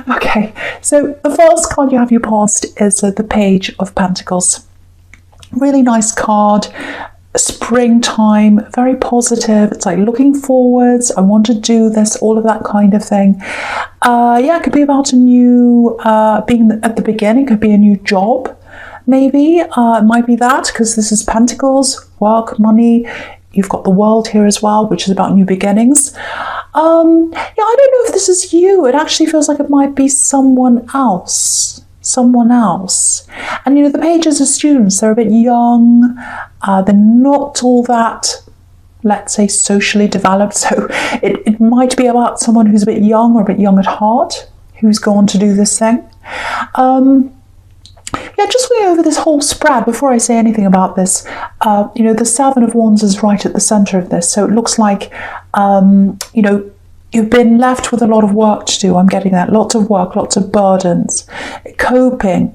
Okay, so the first card you have your past is the Page of Pentacles. Really nice card. Springtime, very positive. It's like looking forwards. I want to do this, all of that kind of thing. Yeah, it could be about a new, being at the beginning, could be a new job, maybe. It might be that, because this is Pentacles, work, money. You've got the World here as well, which is about new beginnings. Yeah, I don't know if this is you. It actually feels like it might be someone else. Someone else. And the pages are students. They're a bit young. They're not all that, let's say, socially developed. So it might be about someone who's a bit young or a bit young at heart, who's gone to do this thing. Yeah, just going over this whole spread before I say anything about this. The Seven of Wands is right at the center of this. So it looks like, you've been left with a lot of work to do. I'm getting that. Lots of work, lots of burdens. Coping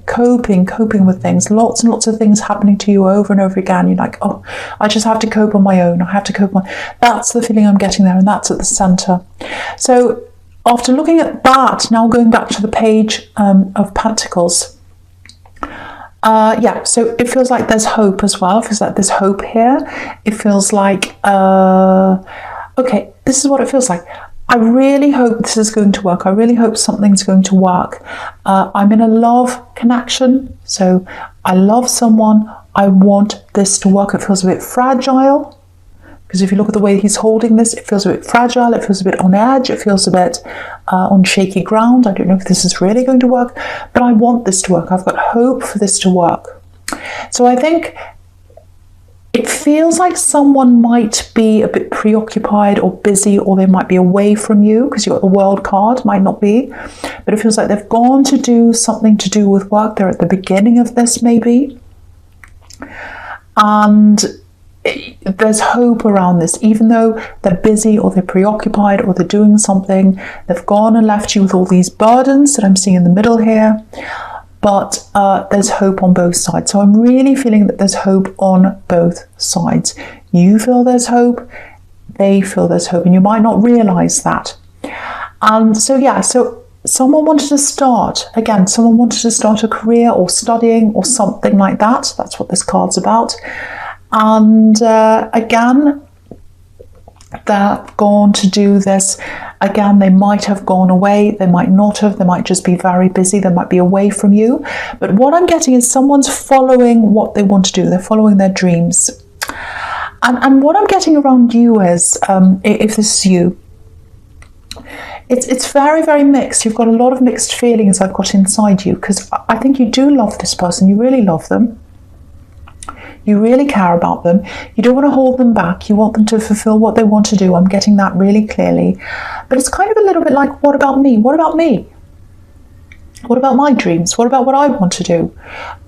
with things. Lots and lots of things happening to you over and over again. You're like, oh, I just have to cope on my own. I have to cope on. That's the feeling I'm getting there, and that's at the center. So after looking at that, now going back to the Page of Pentacles. Yeah, so it feels like there's hope as well. It feels like there's hope here. It feels like, okay, this is what it feels like. I really hope this is going to work. I really hope something's going to work. I'm in a love connection. So I love someone. I want this to work. It feels a bit fragile. Because if you look at the way he's holding this, it feels a bit fragile. It feels a bit on edge. It feels a bit on shaky ground. I don't know if this is really going to work, but I want this to work. I've got hope for this to work. So I think it feels like someone might be a bit preoccupied or busy, or they might be away from you because you've got the World card, might not be. But it feels like they've gone to do something to do with work. They're at the beginning of this maybe. And there's hope around this, even though they're busy or they're preoccupied or they're doing something. They've gone and left you with all these burdens that I'm seeing in the middle here. But there's hope on both sides. So I'm really feeling that there's hope on both sides. You feel there's hope, they feel there's hope, and you might not realize that. And so, yeah, so someone wanted to start, again, someone wanted to start a career or studying or something like that. That's what this card's about. And again, they're gone to do this. Again, they might have gone away, they might not have, they might just be very busy, they might be away from you. But what I'm getting is someone's following what they want to do, they're following their dreams. And what I'm getting around you is, if this is you, it's very, very mixed. You've got a lot of mixed feelings I've got inside you, because I think you do love this person, you really love them. You really care about them. You don't want to hold them back. You want them to fulfill what they want to do. I'm getting that really clearly. But it's kind of a little bit like, what about me? What about me? What about my dreams? What about what I want to do?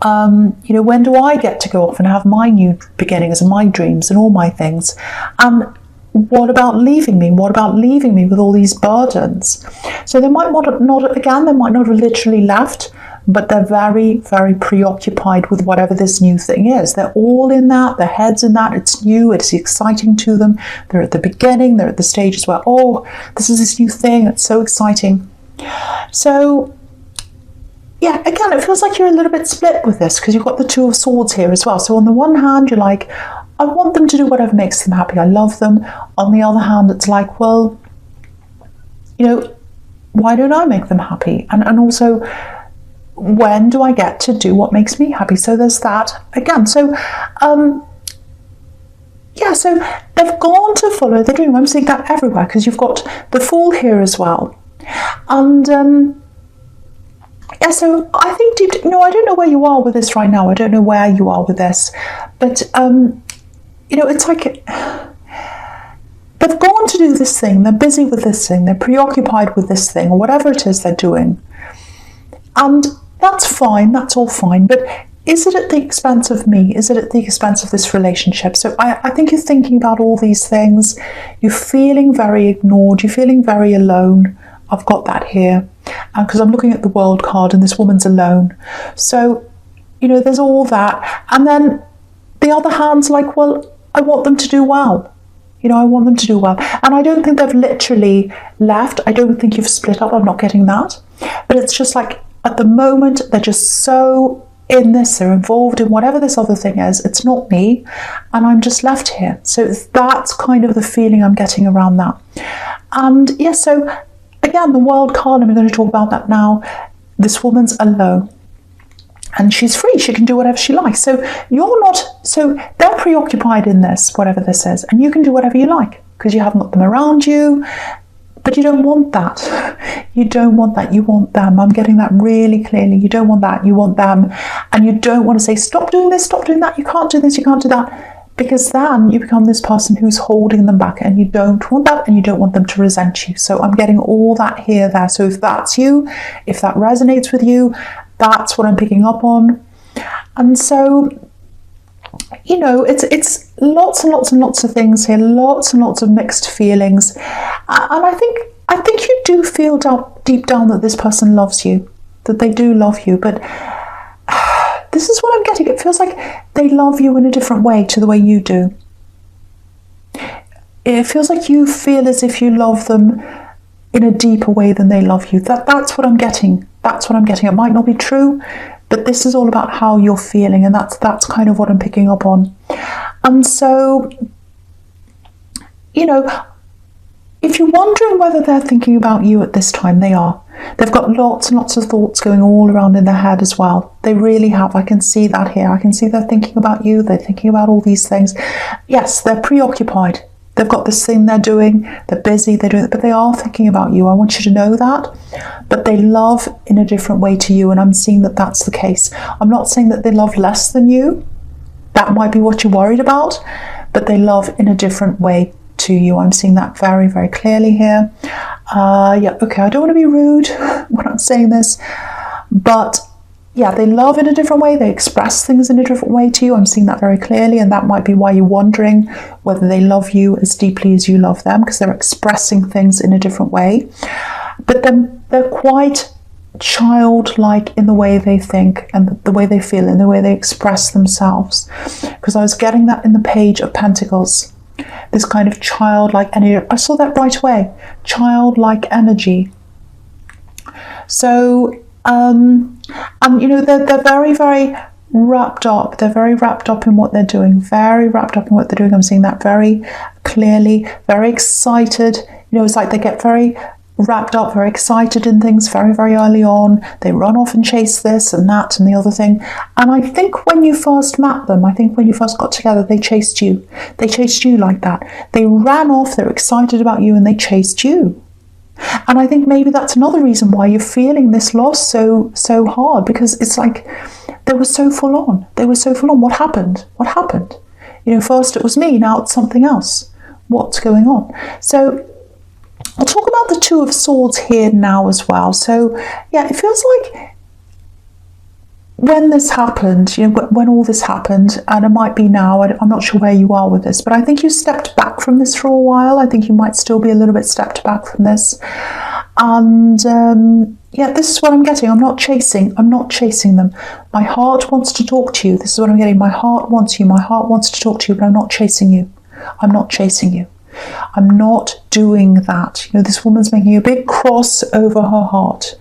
When do I get to go off and have my new beginnings and my dreams and all my things? And what about leaving me? What about leaving me with all these burdens? So they might not have literally left, but they're very, very preoccupied with whatever this new thing is. They're all in that, their head's in that, it's new, it's exciting to them. They're at the beginning, they're at the stages where, oh, this is this new thing, it's so exciting. So, yeah, again, it feels like you're a little bit split with this, because you've got the Two of Swords here as well. So on the one hand, you're like, I want them to do whatever makes them happy, I love them. On the other hand, it's like, well, why don't I make them happy? And also, when do I get to do what makes me happy? So there's that again. So, yeah, so they've gone to follow their dream. I'm seeing that everywhere, because you've got the Fool here as well. And, yeah, so I think, I don't know where you are with this right now. I don't know where you are with this. But, it's like they've gone to do this thing. They're busy with this thing. They're preoccupied with this thing, or whatever it is they're doing. And that's fine, that's all fine, but is it at the expense of me? Is it at the expense of this relationship? So I think you're thinking about all these things. You're feeling very ignored. You're feeling very alone. I've got that here, because I'm looking at the World card and this woman's alone. So, there's all that. And then the other hand's like, well, I want them to do well. I want them to do well. And I don't think they've literally left. I don't think you've split up. I'm not getting that. But it's just like at the moment, they're just so in this, they're involved in whatever this other thing is. It's not me, and I'm just left here. So that's kind of the feeling I'm getting around that. And yeah, so again, the World card, and we're going to talk about that now. This woman's alone, and she's free. She can do whatever she likes. So you're not, so they're preoccupied in this, whatever this is, and you can do whatever you like because you haven't got them around you. But you don't want that. You don't want that. You want them. I'm getting that really clearly. You don't want that. You want them. And you don't want to say, stop doing this, stop doing that. You can't do this, you can't do that. Because then you become this person who's holding them back, and you don't want that, and you don't want them to resent you. So I'm getting all that here, there. So if that's you, if that resonates with you, that's what I'm picking up on. And so, you know, it's lots and lots and lots of things here, lots and lots of mixed feelings. And I think you do feel deep down that this person loves you, that they do love you. But this is what I'm getting. It feels like they love you in a different way to the way you do. It feels like you feel as if you love them in a deeper way than they love you. That's what I'm getting. That's what I'm getting. It might not be true, but this is all about how you're feeling, and that's kind of what I'm picking up on. And so, you know, if you're wondering whether they're thinking about you at this time, they are. They've got lots and lots of thoughts going all around in their head as well. They really have. I can see that here. I can see they're thinking about you. They're thinking about all these things. Yes, they're preoccupied. They've got this thing they're doing. They're busy. They're doing it, but they are thinking about you. I want you to know that. But they love in a different way to you, and I'm seeing that that's the case. I'm not saying that they love less than you. That might be what you're worried about, but they love in a different way to you. I'm seeing that very, very clearly here. Yeah, okay, I don't want to be rude when I'm saying this, but yeah, they love in a different way. They express things in a different way to you. I'm seeing that very clearly, and that might be why you're wondering whether they love you as deeply as you love them, because they're expressing things in a different way. But then they're quite childlike in the way they think and the way they feel and the way they express themselves, because I was getting that in the Page of Pentacles. This kind of childlike energy. I saw that right away. Childlike energy. So, and you know, they're very, very wrapped up. They're very wrapped up in what they're doing. Very wrapped up in what they're doing. I'm seeing that very clearly. Very excited. You know, it's like they get very wrapped up, very excited in things very, very early on. They run off and chase this and that and the other thing. And I think when you first met them, I think when you first got together, they chased you. They chased you like that. They ran off, they were excited about you, and they chased you. And I think maybe that's another reason why you're feeling this loss so hard, because it's like they were so full on. They were so full on. What happened? What happened? You know, first it was me, now it's something else. What's going on? So I'll talk about the Two of Swords here now as well. So yeah, it feels like when this happened, you know, when all this happened, and it might be now, I'm not sure where you are with this, but I think you stepped back from this for a while. I think you might still be a little bit stepped back from this. And yeah, this is what I'm getting. I'm not chasing them. My heart wants to talk to you. This is what I'm getting. My heart wants you. My heart wants to talk to you, but I'm not chasing you. I'm not chasing you. I'm not doing that. You know, this woman's making a big cross over her heart.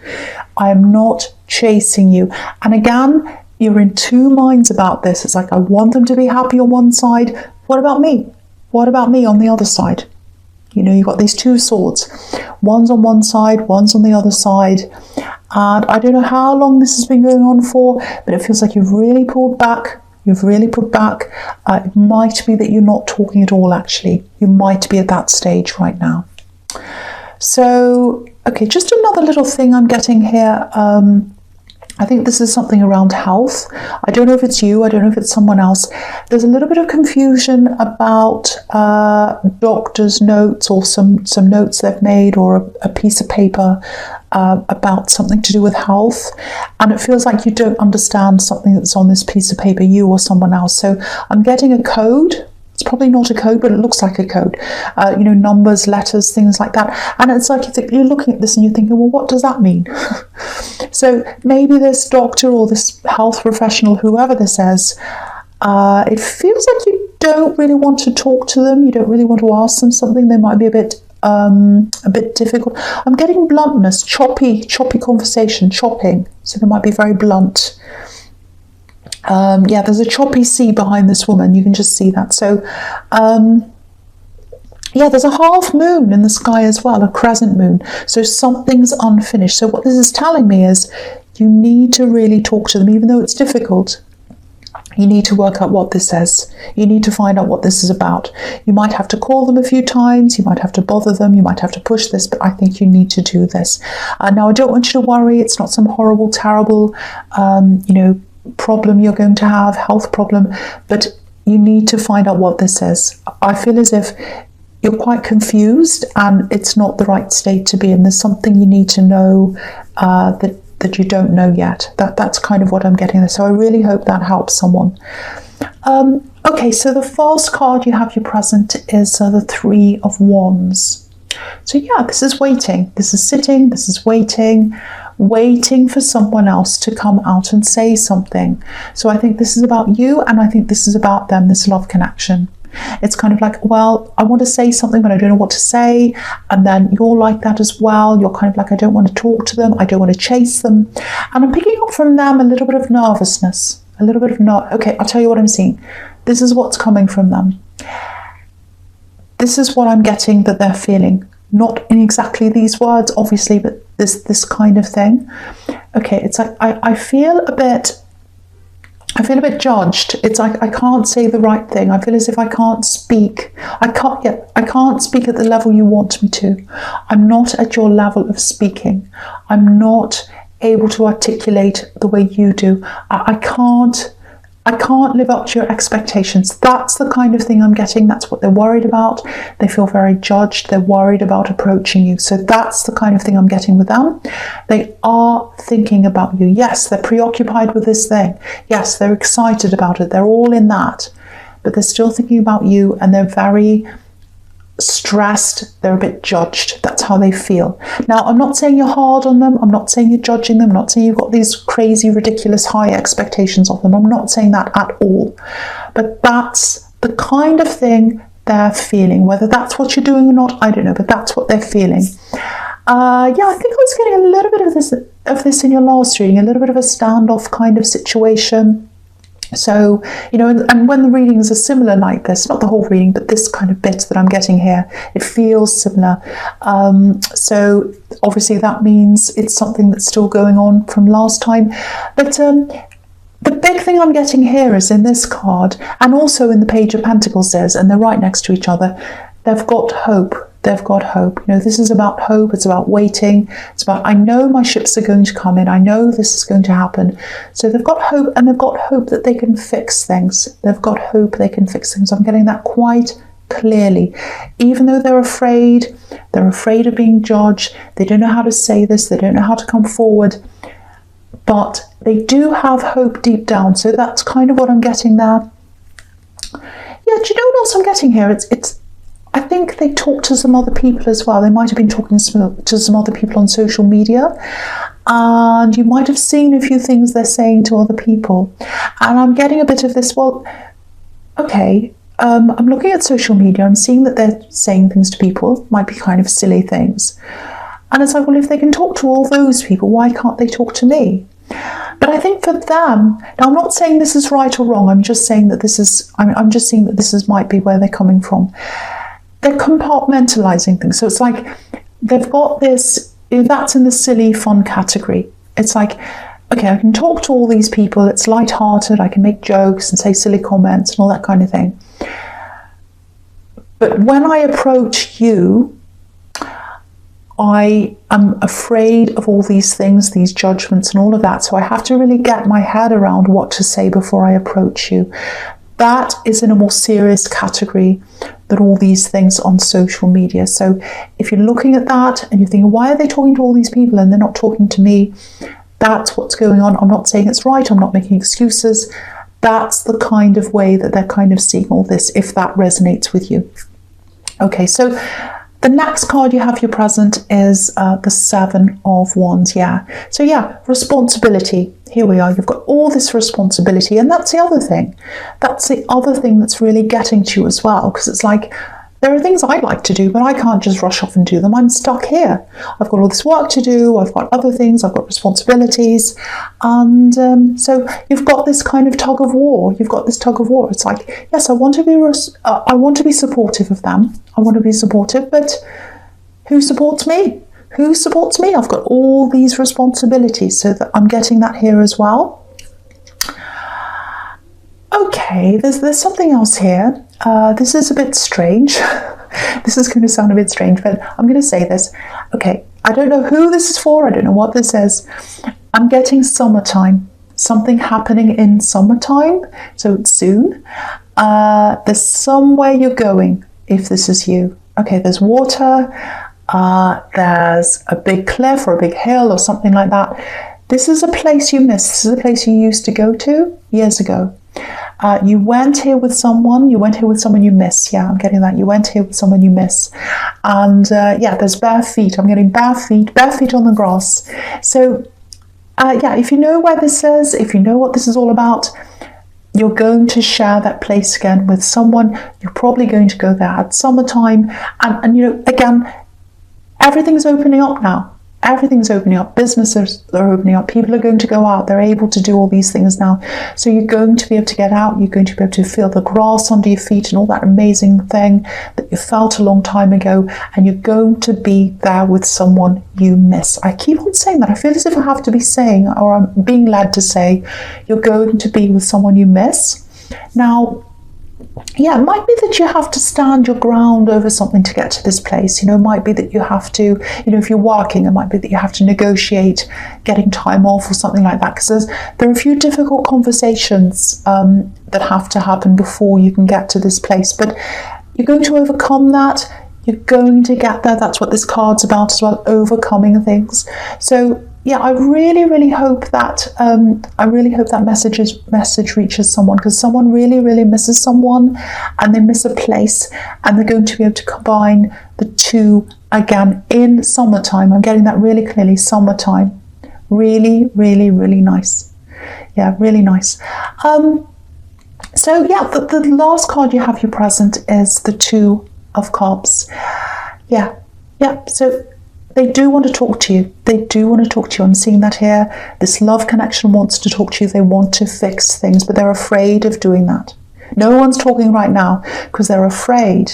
I am not chasing you. And again, you're in two minds about this. It's like, I want them to be happy on one side. What about me? What about me on the other side? You know, you've got these two swords. One's on one side, one's on the other side. And I don't know how long this has been going on for, but it feels like you've really pulled back. You've really put back. It might be that you're not talking at all, actually. You might be at that stage right now. So, okay, just another little thing I'm getting here. I think this is something around health. I don't know if it's you. I don't know if it's someone else. There's a little bit of confusion about doctor's notes or some notes they've made, or a piece of paper about something to do with health. And it feels like you don't understand something that's on this piece of paper, you or someone else. So I'm getting a code. It's probably not a code, but it looks like a code. You know, numbers, letters, things like that. And it's like you're looking at this and you're thinking, well, what does that mean? So maybe this doctor or this health professional, whoever this is, it feels like you don't really want to talk to them. You don't really want to ask them something. They might be a bit a bit difficult. I'm getting bluntness, choppy conversation, chopping. So they might be very blunt. Yeah, there's a choppy sea behind this woman. You can just see that. So, yeah, there's a half moon in the sky as well, a crescent moon. So something's unfinished. So what this is telling me is you need to really talk to them, even though it's difficult. You need to work out what this says. You need to find out what this is about. You might have to call them a few times. You might have to bother them. You might have to push this, but I think you need to do this. Now, I don't want you to worry. It's not some horrible, terrible, problem you're going to have, health problem, but you need to find out what this is. I feel as if you're quite confused and it's not the right state to be in. There's something you need to know that you don't know yet. That's kind of what I'm getting there. So I really hope that helps someone. Okay, so the first card you have your present is the Three of Wands. So yeah, this is waiting. This is sitting. This is waiting for someone else to come out and say something. So I think this is about you, and I think this is about them, this love connection. It's kind of like, well, I want to say something, but I don't know what to say. And then you're like that as well. You're kind of like, I don't want to talk to them. I don't want to chase them. And I'm picking up from them a little bit of nervousness, a little bit of okay, I'll tell you what I'm seeing. This is what's coming from them. This is what I'm getting that they're feeling. Not in exactly these words, obviously, but this kind of thing. Okay, it's like I feel a bit judged. It's like I can't say the right thing. I feel as if I can't speak. I can't speak at the level you want me to. I'm not at your level of speaking. I'm not able to articulate the way you do. I can't live up to your expectations. That's the kind of thing I'm getting. That's what they're worried about. They feel very judged. They're worried about approaching you. So that's the kind of thing I'm getting with them. They are thinking about you. Yes, they're preoccupied with this thing. Yes, they're excited about it. They're all in that. But they're still thinking about you, and they're very stressed. They're a bit judged. That's how they feel. Now, I'm not saying you're hard on them. I'm not saying you're judging them. I'm not saying you've got these crazy, ridiculous high expectations of them. I'm not saying that at all. But that's the kind of thing they're feeling. Whether that's what you're doing or not, I don't know, but that's what they're feeling. Yeah, I think I was getting a little bit of this in your last reading, a little bit of a standoff kind of situation. So, and when the readings are similar like this, not the whole reading, but this kind of bit that I'm getting here, it feels similar. So obviously that means it's something that's still going on from last time. But the big thing I'm getting here is in this card, and also in the Page of Pentacles says, and they're right next to each other, they've got hope. They've got hope. This is about hope. It's about waiting. It's about, I know my ships are going to come in. I know this is going to happen. So they've got hope, and they've got hope that they can fix things. They've got hope they can fix things. I'm getting that quite clearly. Even though they're afraid of being judged. They don't know how to say this. They don't know how to come forward. But they do have hope deep down. So that's kind of what I'm getting there. Yeah, do you know what else I'm getting here? I think they talk to some other people as well. They might have been talking to some other people on social media, and you might have seen a few things they're saying to other people. And I'm getting a bit of this, well, okay, I'm looking at social media, I'm seeing that they're saying things to people, might be kind of silly things. And it's like, well, if they can talk to all those people, why can't they talk to me? But I think for them, now I'm not saying this is right or wrong, I'm just saying that I'm just seeing that this might be where they're coming from. They're compartmentalizing things. So it's like they've got this, that's in the silly fun category. It's like, okay, I can talk to all these people, it's lighthearted, I can make jokes and say silly comments and all that kind of thing. But when I approach you, I am afraid of all these things, these judgments and all of that. So I have to really get my head around what to say before I approach you. That is in a more serious category than all these things on social media. So if you're looking at that and you're thinking, why are they talking to all these people and they're not talking to me? That's what's going on. I'm not saying it's right. I'm not making excuses. That's the kind of way that they're kind of seeing all this, if that resonates with you. Okay, so the next card you have your present is the Seven of Wands. Yeah. So yeah, responsibility. Here we are. You've got all this responsibility, and that's the other thing. That's the other thing that's really getting to you as well, because it's like there are things I'd like to do, but I can't just rush off and do them. I'm stuck here. I've got all this work to do. I've got other things. I've got responsibilities. And so you've got this kind of tug of war. You've got this tug of war. It's like, yes, I want to be supportive of them. I want to be supportive, but who supports me? Who supports me? I've got all these responsibilities, so that I'm getting that here as well. Okay, there's something else here. This is a bit strange. This is going to sound a bit strange, but I'm going to say this. Okay, I don't know who this is for. I don't know what this is. I'm getting summertime. Something happening in summertime, so it's soon. There's somewhere you're going, if this is you. Okay, there's water. There's a big cliff or a big hill or something like that. This is a place you miss. This is a place you used to go to years ago. You went here with someone. You went here with someone you miss. Yeah, I'm getting that. You went here with someone you miss. And yeah, there's bare feet. I'm getting bare feet on the grass. So yeah, if you know where this is, if you know what this is all about, you're going to share that place again with someone. You're probably going to go there at summertime. And you know, again, everything's opening up now. Everything's opening up. Businesses are opening up. People are going to go out. They're able to do all these things now. So you're going to be able to get out. You're going to be able to feel the grass under your feet and all that amazing thing that you felt a long time ago. And you're going to be there with someone you miss. I keep on saying that. I feel as if I have to be saying, or I'm being led to say, you're going to be with someone you miss. Now, yeah, it might be that you have to stand your ground over something to get to this place. You know, it might be that you have to, you know, if you're working, it might be that you have to negotiate getting time off or something like that. Because there are a few difficult conversations that have to happen before you can get to this place. But you're going to overcome that. You're going to get there. That's what this card's about as well, overcoming things. So yeah, I really hope that message reaches someone, because someone really misses someone, and they miss a place, and they're going to be able to combine the two again in summertime. I'm getting that really clearly. Summertime, really nice. Yeah, really nice. So yeah, the last card you have here present is the Two of Cups. Yeah. So they do want to talk to you. They do want to talk to you. I'm seeing that here. This love connection wants to talk to you. They want to fix things, but they're afraid of doing that. No one's talking right now because they're afraid.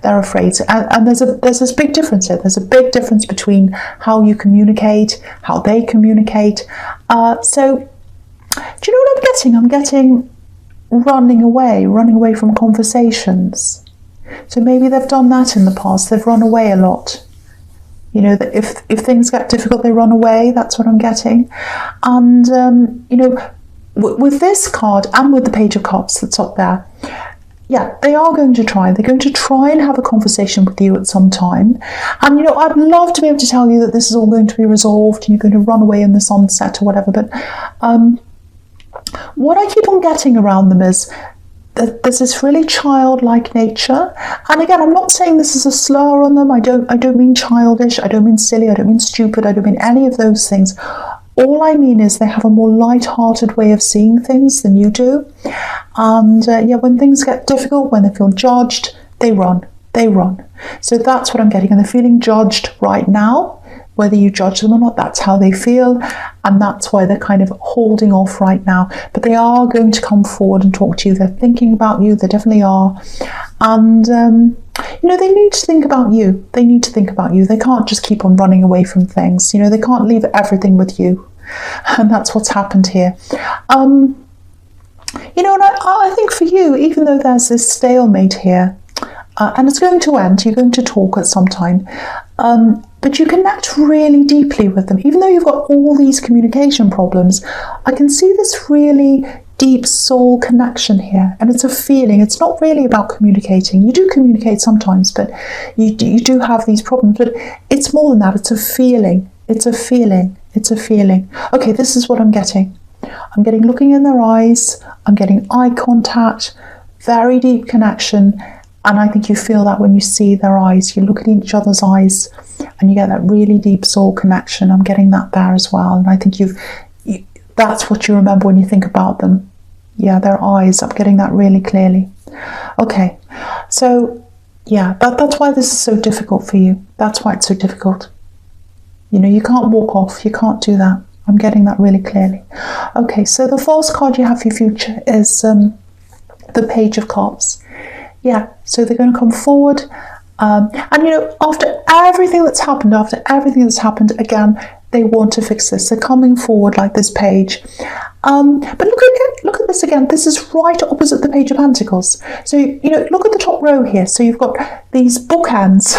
They're afraid. And there's this big difference here. There's a big difference between how you communicate, how they communicate. So do you know what I'm getting? I'm getting running away from conversations. So maybe they've done that in the past. They've run away a lot. You know, that if things get difficult, they run away. That's what I'm getting. And, you know, with this card and with the Page of Cups that's up there, yeah, they are going to try. They're going to try and have a conversation with you at some time. And, you know, I'd love to be able to tell you that this is all going to be resolved and you're going to run away in the sunset or whatever. But what I keep on getting around them is there's this really childlike nature. And again, I'm not saying this is a slur on them. I don't mean childish. I don't mean silly. I don't mean stupid. I don't mean any of those things. All I mean is they have a more light-hearted way of seeing things than you do. And yeah, when things get difficult, when they feel judged, they run. So that's what I'm getting. And they're feeling judged right now. Whether you judge them or not, that's how they feel, and that's why they're kind of holding off right now. But they are going to come forward and talk to you. They're thinking about you. They definitely are. And, you know, they need to think about you. They need to think about you. They can't just keep on running away from things. You know, they can't leave everything with you. And that's what's happened here. You know, and I think for you, even though there's this stalemate here, and it's going to end, you're going to talk at some time, but you connect really deeply with them. Even though you've got all these communication problems, I can see this really deep soul connection here. And it's a feeling. It's not really about communicating. You do communicate sometimes, but you do have these problems. But it's more than that. It's a feeling. It's a feeling. It's a feeling. Okay, this is what I'm getting. I'm getting looking in their eyes. I'm getting eye contact, very deep connection. And I think you feel that when you see their eyes. You look at each other's eyes and you get that really deep soul connection. I'm getting that there as well. And I think that's what you remember when you think about them. Yeah, their eyes. I'm getting that really clearly. Okay, so Yeah, that's why this is so difficult for you. That's why it's so difficult. You know, you can't walk off. You can't do that. I'm getting that really clearly. Okay, so the false card you have for your future is the Page of Cups. Yeah, so they're going to come forward. And, you know, after everything that's happened, again, they want to fix this. They're coming forward like this page. But look at this again. This is right opposite the Page of Pentacles. So, you know, look at the top row here. So you've got these bookends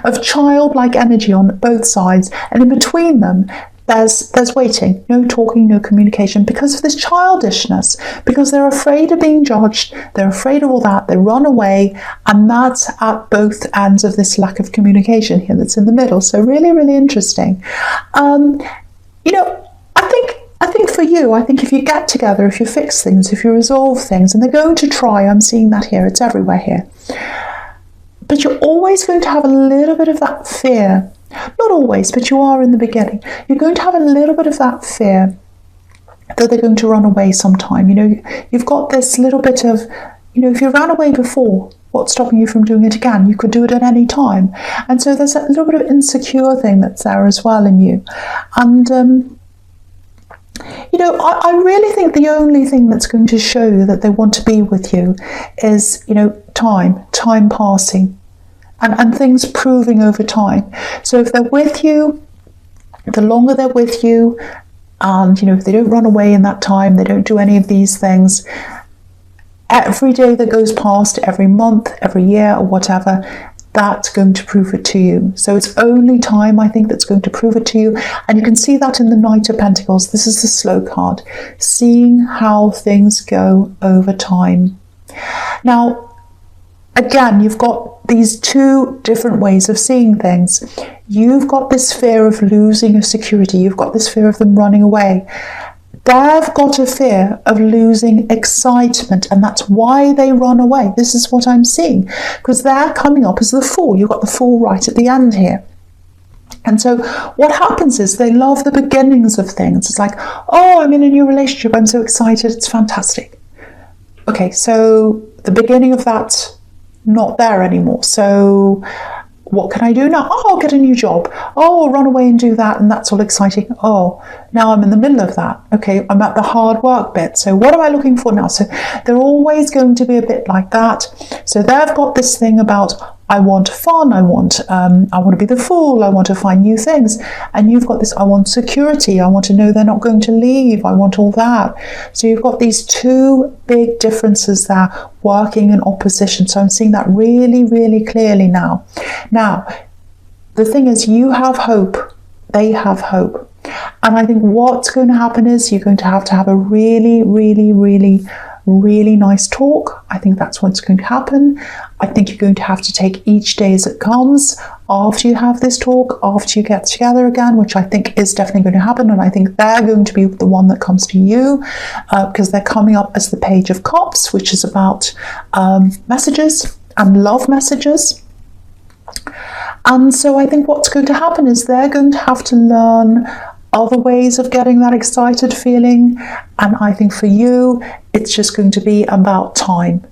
of childlike energy on both sides. And in between them, there's waiting, no talking, no communication, because of this childishness, because they're afraid of being judged, they're afraid of all that, they run away, and that's at both ends of this lack of communication here that's in the middle. So really, really interesting. You know, I think for you, I think if you get together, if you fix things, if you resolve things, and they're going to try, I'm seeing that here, it's everywhere here, but you're always going to have a little bit of that fear. Not always, but you are in the beginning. You're going to have a little bit of that fear that they're going to run away sometime. You know, you've got this little bit of, you know, if you ran away before, what's stopping you from doing it again? You could do it at any time. And so there's that little bit of insecure thing that's there as well in you. And, you know, I really think the only thing that's going to show you that they want to be with you is, you know, time passing. And things proving over time. So if they're with you, the longer they're with you, and, you know, if they don't run away in that time, they don't do any of these things, every day that goes past, every month, every year, or whatever, that's going to prove it to you. So it's only time, I think, that's going to prove it to you. And you can see that in the Knight of Pentacles. This is the slow card, seeing how things go over time. Now, again, you've got these two different ways of seeing things. You've got this fear of losing your security. You've got this fear of them running away. They've got a fear of losing excitement, and that's why they run away. This is what I'm seeing, because they're coming up as the Fool. You've got the Fool right at the end here. And so what happens is they love the beginnings of things. It's like, oh, I'm in a new relationship. I'm so excited. It's fantastic. Okay, so the beginning of that, not there anymore. So what can I do now? Oh, I'll get a new job. Oh, I'll run away and do that, and that's all exciting. Oh, now I'm in the middle of that. Okay, I'm at the hard work bit. So what am I looking for now? So they're always going to be a bit like that. So they've got this thing about, I want fun, I want to be the Fool, I want to find new things. And you've got this, I want security, I want to know they're not going to leave, I want all that. So you've got these two big differences there working in opposition. So I'm seeing that really, really clearly now. Now, the thing is, you have hope, they have hope. And I think what's going to happen is you're going to have a really, really, really, really nice talk. I think that's what's going to happen. I think you're going to have to take each day as it comes after you have this talk, after you get together again, which I think is definitely going to happen. And I think they're going to be the one that comes to you because they're coming up as the Page of Cups, which is about messages and love messages. And so I think what's going to happen is they're going to have to learn other ways of getting that excited feeling. And I think for you, it's just going to be about time.